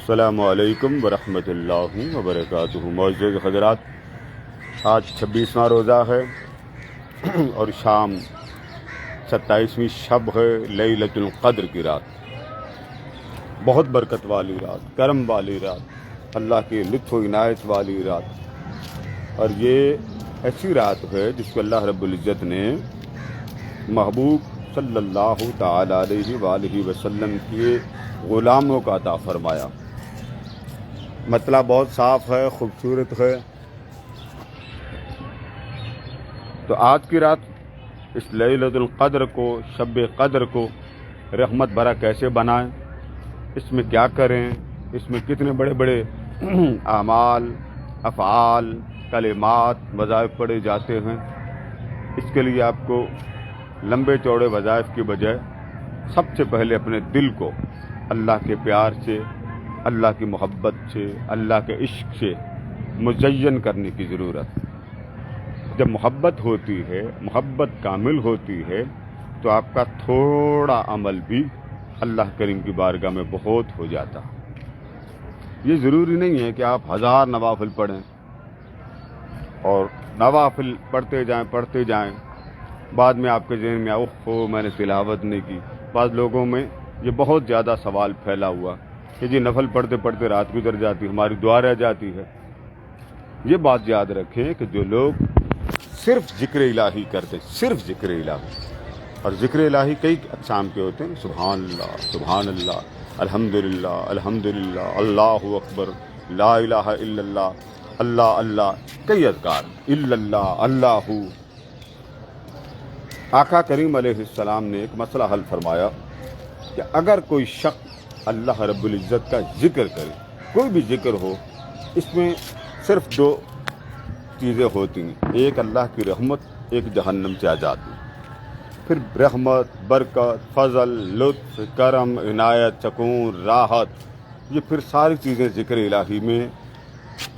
السلام علیکم ورحمۃ اللہ وبرکاتہ۔ معزز حضرات، آج 26واں روزہ ہے اور شام 27ویں شب ہے، لیلۃ القدر کی رات، بہت برکت والی رات، کرم والی رات، اللہ کی لطف و عنایت والی رات۔ اور یہ ایسی رات ہے جس کو اللہ رب العزت نے محبوب صلی اللہ تعالی علیہ وآلہ وسلم کے غلاموں کا عطا فرمایا۔ مطلب بہت صاف ہے، خوبصورت ہے۔ تو آج کی رات اس لیلۃ القدر کو، شب قدر کو رحمت بھرا کیسے بنائیں، اس میں کیا کریں، اس میں کتنے بڑے بڑے اعمال، افعال، کلمات، وظائف پڑھے جاتے ہیں۔ اس کے لیے آپ کو لمبے چوڑے وظائف کی بجائے سب سے پہلے اپنے دل کو اللہ کے پیار سے، اللہ کی محبت سے، اللہ کے عشق سے مزین کرنے کی ضرورت ہے۔ جب محبت ہوتی ہے، محبت کامل ہوتی ہے، تو آپ کا تھوڑا عمل بھی اللہ کریم کی بارگاہ میں بہت ہو جاتا ہے۔ یہ ضروری نہیں ہے کہ آپ 1000 نوافل پڑھیں اور نوافل پڑھتے جائیں، بعد میں آپ کے ذہن میں اوہ میں نے تلاوت نہیں کی۔ بعض لوگوں میں یہ بہت زیادہ سوال پھیلا ہوا کہ جی نفل پڑھتے پڑھتے رات گزر جاتی، ہماری دعا رہ جاتی ہے۔ یہ بات یاد رکھیں کہ جو لوگ صرف ذکر الہی کرتے، صرف ذکر الہی، اور ذکر الہی کئی اقسام کے ہوتے ہیں، سبحان اللہ، سبحان اللہ، الحمدللہ، الحمدللہ، اللہ اکبر، لا الہ الا اللہ، اللہ اللہ، کئی اذکار، الا اللہ، اللہ۔ آقا کریم علیہ السلام نے ایک مسئلہ حل فرمایا کہ اگر کوئی شخص اللہ رب العزت کا ذکر کرے، کوئی بھی ذکر ہو، اس میں صرف 2 چیزیں ہوتی ہیں، ایک اللہ کی رحمت، ایک جہنم سے آزادی۔ پھر رحمت، برکت، فضل، لطف، کرم، عنایت، سکون، راحت، یہ پھر ساری چیزیں ذکر الہی میں،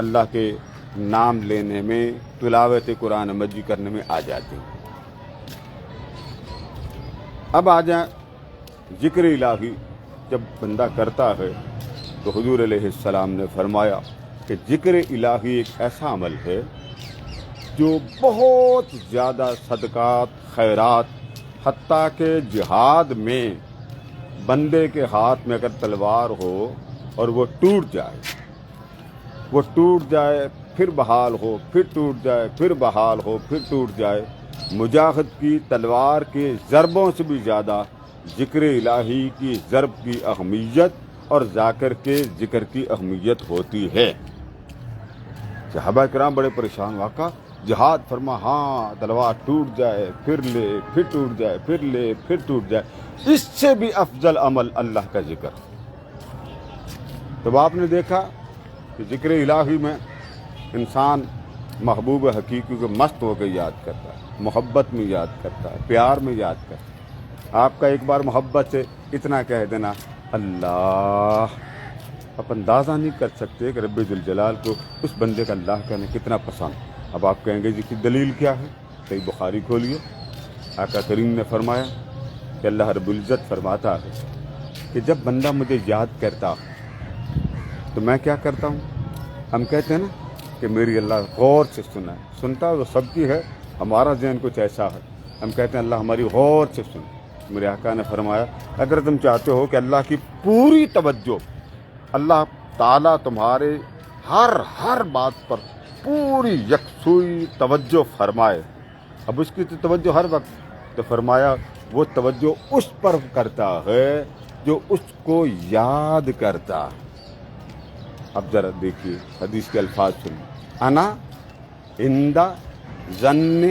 اللہ کے نام لینے میں، تلاوت قرآن مجید کرنے میں آ جاتی ہیں۔ اب آ جائیں ذکر الہی جب بندہ کرتا ہے تو حضور علیہ السلام نے فرمایا کہ ذکر الہی ایک ایسا عمل ہے جو بہت زیادہ صدقات، خیرات، حتیٰ کہ جہاد میں بندے کے ہاتھ میں اگر تلوار ہو اور وہ ٹوٹ جائے، پھر بحال ہو، پھر ٹوٹ جائے، پھر بحال ہو، پھر ٹوٹ جائے، مجاہد کی تلوار کے ضربوں سے بھی زیادہ ذکر الہی کی ضرب کی اہمیت اور ذاکر کے ذکر کی اہمیت ہوتی ہے۔ صحابہ کرام بڑے پریشان، واقعہ جہاد فرما، ہاں تلوار ٹوٹ جائے، پھر لے، پھر ٹوٹ جائے، پھر لے، پھر ٹوٹ جائے، اس سے بھی افضل عمل اللہ کا ذکر۔ تو آپ نے دیکھا کہ ذکر الہی میں انسان محبوب حقیقی کو مست ہو کے یاد کرتا ہے، محبت میں یاد کرتا ہے، پیار میں یاد کرتا ہے۔ آپ کا ایک بار محبت سے اتنا کہہ دینا اللہ، آپ اندازہ نہیں کر سکتے کہ رب ذوالجلال کو اس بندے کا اللہ کہنا کتنا پسند۔ اب آپ کہیں گے جی کی دلیل کیا ہے؟ صحیح بخاری کھولیے، آقا کریم نے فرمایا کہ اللہ رب العزت فرماتا ہے کہ جب بندہ مجھے یاد کرتا تو میں کیا کرتا ہوں؟ ہم کہتے ہیں نا کہ میری اللہ غور سے سنا ہے، سنتا وہ سب کی ہے، ہمارا ذہن کچھ ایسا ہے، ہم کہتے ہیں اللہ ہماری غور سے سن۔ میرے آقا نے فرمایا اگر تم چاہتے ہو کہ اللہ کی پوری توجہ، اللہ تعالیٰ تمہارے ہر بات پر پوری یکسوئی توجہ فرمائے، اب اس کی تو توجہ ہر وقت، تو فرمایا وہ توجہ اس پر کرتا ہے جو اس کو یاد کرتا۔ اب ذرا دیکھیے حدیث کے الفاظ سنیں، انا عند ظن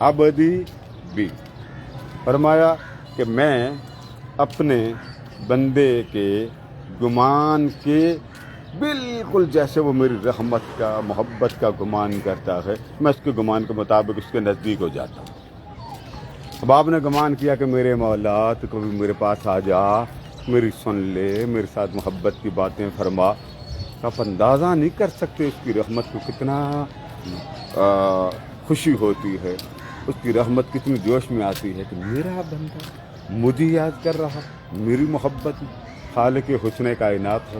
عبدی بی، فرمایا کہ میں اپنے بندے کے گمان کے بالکل جیسے وہ میری رحمت کا، محبت کا گمان کرتا ہے، میں اس کے گمان کے مطابق اس کے نزدیک ہو جاتا ہوں۔ اب آپ نے گمان کیا کہ میرے مولا تو کبھی میرے پاس آ جا، میری سن لے، میرے ساتھ محبت کی باتیں فرما۔ آپ اندازہ نہیں کر سکتے اس کی رحمت کو کتنا خوشی ہوتی ہے، اس کی رحمت کتنی جوش میں آتی ہے کہ میرا بندہ مجھے یاد کر رہا، میری محبت میں، خالق حسن کائنات ہے۔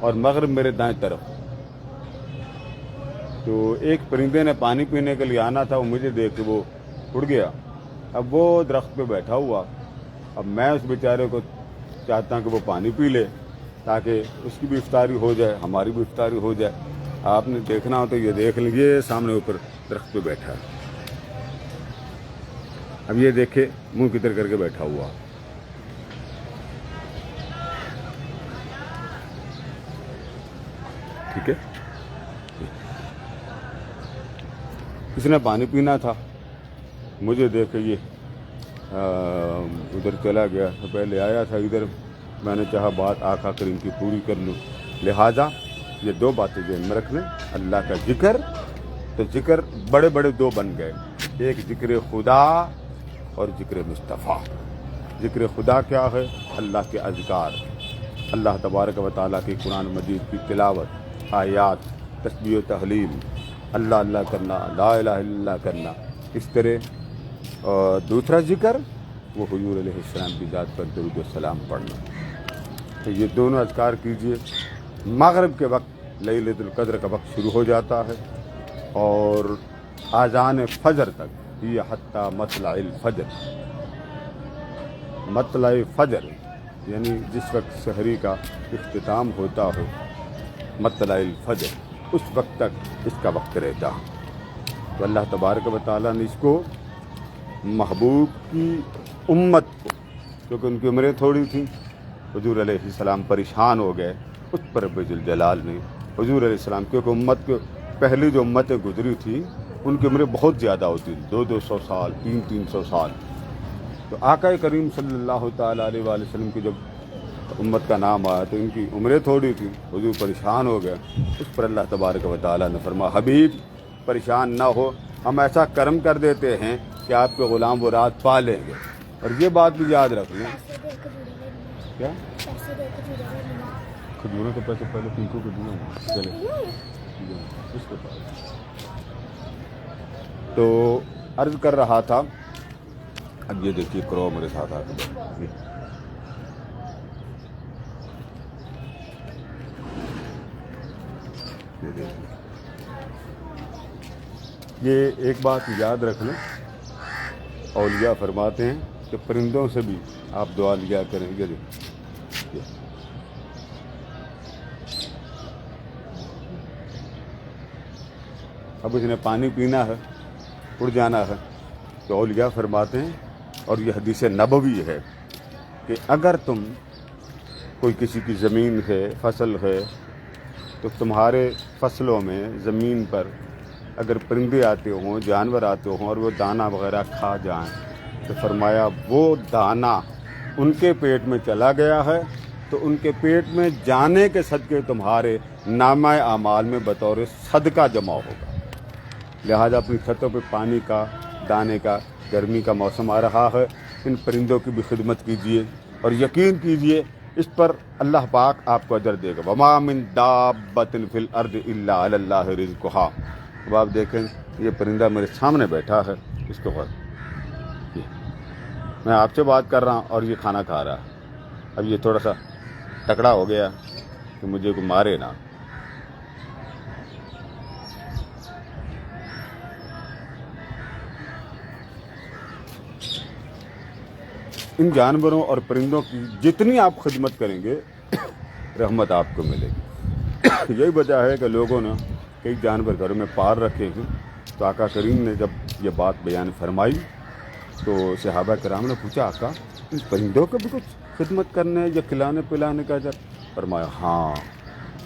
اور مغرب میرے دائیں طرف۔ تو ایک پرندے نے پانی پینے کے لیے آنا تھا، وہ مجھے دیکھ کے وہ اڑ گیا۔ اب وہ درخت پہ بیٹھا ہوا، اب میں اس بیچارے کو چاہتا ہوں کہ وہ پانی پی لے تاکہ اس کی بھی افطاری ہو جائے، ہماری بھی افطاری ہو جائے۔ آپ نے دیکھنا ہو تو یہ دیکھ لیجیے، سامنے اوپر درخت پہ بیٹھا ہے۔ اب یہ دیکھے منہ کی طرح کر کے بیٹھا ہوا۔ ٹھیک ہے، اس نے پانی پینا تھا، مجھے دیکھ کے یہ ادھر چلا گیا۔ پہلے آیا تھا ادھر، میں نے چاہا بات آقا کریم کی پوری کر لوں، لہٰذا یہ دو باتیں ذہن میں رکھ لیں۔ اللہ کا ذکر، تو ذکر بڑے بڑے دو بن گئے، ایک ذکر خدا اور ذکر مصطفیٰ۔ ذکر خدا کیا ہے؟ اللہ کے اذکار، اللہ تبارک و تعالیٰ کی قرآن مجید کی تلاوت، آیات، تسبیح و تحلیل، اللہ اللہ کرنا، لا الہ الا اللہ کرنا، اس طرح۔ اور دوسرا ذکر وہ حضور علیہ السلام کی ذات پر درود و سلام پڑھنا۔ تو یہ دونوں اذکار کیجئے۔ مغرب کے وقت لیلۃ القدر کا وقت شروع ہو جاتا ہے اور اذان فجر تک، یہ حتی مطلع الفجر، مطلع فجر یعنی جس وقت سحری کا اختتام ہوتا ہو، مطلع الفجر، اس وقت تک اس کا وقت رہتا۔ تو اللہ تبارک و تعالیٰ نے اس کو محبوب کی امت کو، کیونکہ ان کی عمریں تھوڑی تھیں، حضور علیہ السلام پریشان ہو گئے، اس پر رب ذوالجلال نے حضور علیہ السلام، کیونکہ امت کے پہلی جو امتیں گزری تھیں ان کی عمریں بہت زیادہ ہوتی تھیں، 200 سال، 300 سال۔ تو آقا کریم صلی اللہ تعالیٰ علیہ وآلہ وسلم کی جب امت کا نام آیا تو ان کی عمریں تھوڑی تھیں، حضور پریشان ہو گئے۔ اس پر اللہ تبارک و تعالیٰ نے فرمایا، حبیب پریشان نہ ہو، ہم ایسا کرم کر دیتے ہیں کہ آپ کے غلام وہ رات پا لیں گے۔ اور یہ بات بھی یاد رکھ لیں، کیا کھجوروں کے پیسے پہلے پنکو کو دیا چلے اس کے پاس۔ تو عرض کر رہا تھا، اب یہ دیکھیے کرو میرے ساتھ آ کے، یہ ایک بات یاد رکھ لیں، اولیاء فرماتے ہیں کہ پرندوں سے بھی آپ دعا لیا کریں۔ یہ دیکھیں، اب اس نے پانی پینا ہے، اڑ جانا ہے، تو اولیاء فرماتے ہیں، اور یہ حدیث نبوی ہے کہ اگر تم کوئی کسی کی زمین ہے، فصل ہے، تو تمہارے فصلوں میں زمین پر اگر پرندے آتے ہوں، جانور آتے ہوں اور وہ دانہ وغیرہ کھا جائیں، تو فرمایا وہ دانہ ان کے پیٹ میں چلا گیا ہے تو ان کے پیٹ میں جانے کے صدقے تمہارے نامہ اعمال میں بطور صدقہ جمع ہوگا۔ لہذا اپنی چھتوں پہ پانی کا، دانے کا، گرمی کا موسم آ رہا ہے، ان پرندوں کی بھی خدمت کیجیے اور یقین کیجیے اس پر اللہ پاک آپ کو اجر دے گا۔ وما من دابۃ فی الارض الا علی اللہ رزقها۔ اب آپ دیکھیں یہ پرندہ میرے سامنے بیٹھا ہے، اس کو غور، میں آپ سے بات کر رہا ہوں اور یہ کھانا کھا رہا ہے۔ اب یہ تھوڑا سا تکڑا ہو گیا کہ مجھے کو مارے نہ۔ ان جانوروں اور پرندوں کی جتنی آپ خدمت کریں گے رحمت آپ کو ملے گی۔ یہی وجہ ہے کہ لوگوں نے کئی جانور گھروں میں پال رکھے ہیں۔ تو آقا کریم نے جب یہ بات بیان فرمائی تو صحابہ کرام نے پوچھا، آقا ان پرندوں کو بھی کچھ خدمت کرنے یا کھلانے پلانے کا اجر؟ فرمایا ہاں،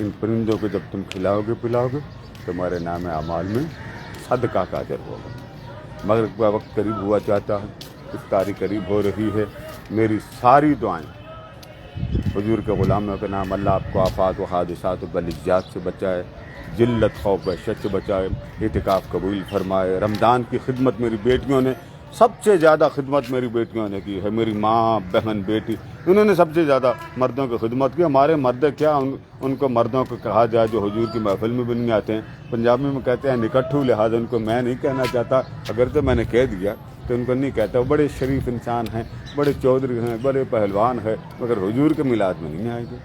ان پرندوں کو جب تم کھلاؤ گے پلاؤ گے تمہارے نام اعمال میں صدقہ کا اجر ہوگا۔ مغرب کا وقت قریب ہوا چاہتا ہے، افطاری قریب ہو رہی ہے، میری ساری دعائیں حضور کے غلاموں کے نام، اللہ آپ کو آفات و حادثات و بلیجات سے بچائے، ذلت خوف وحشت سے بچائے، اعتکاف قبول فرمائے۔ رمضان کی خدمت میری بیٹیوں نے، سب سے زیادہ خدمت میری بیٹیوں نے کی ہے، میری ماں، بہن، بیٹی، انہوں نے سب سے زیادہ مردوں کی خدمت کی۔ ہمارے مرد کیا، ان کو مردوں کو کہا جائے جو حضور کی محفل میں بھی نہیں آتے ہیں، پنجابی میں کہتے ہیں نکٹھو، لہٰذا ان کو میں نہیں کہنا چاہتا، اگر تو میں نے کہہ دیا تو ان کو نہیں کہتا۔ وہ بڑے شریف انسان ہیں، بڑے چودھری ہیں، بڑے پہلوان ہیں، مگر حضور کے میلاد میں نہیں آئے گے۔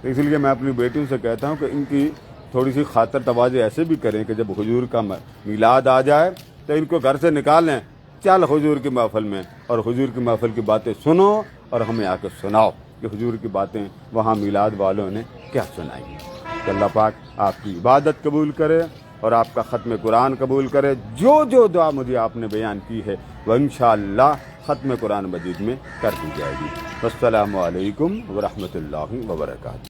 اس لیے میں اپنی بیٹیوں سے کہتا ہوں کہ ان کی تھوڑی سی خاطر تواضع ایسے بھی کریں کہ جب حضور کا میلاد آ جائے تو ان کو گھر سے نکالیں، چل حضور کی محفل میں، اور حضور کی محفل کی باتیں سنو اور ہمیں آ کے سناؤ کہ حضور کی باتیں وہاں میلاد والوں نے کیا سنائی ہیں۔ کہ اللہ پاک آپ کی عبادت قبول کرے اور آپ کا ختم قرآن قبول کرے۔ جو دعا مجھے آپ نے بیان کی ہے وہ انشاءاللہ ختم قرآن مجید میں کر دی جائے گی۔ السلام علیکم ورحمۃ اللہ وبرکاتہ۔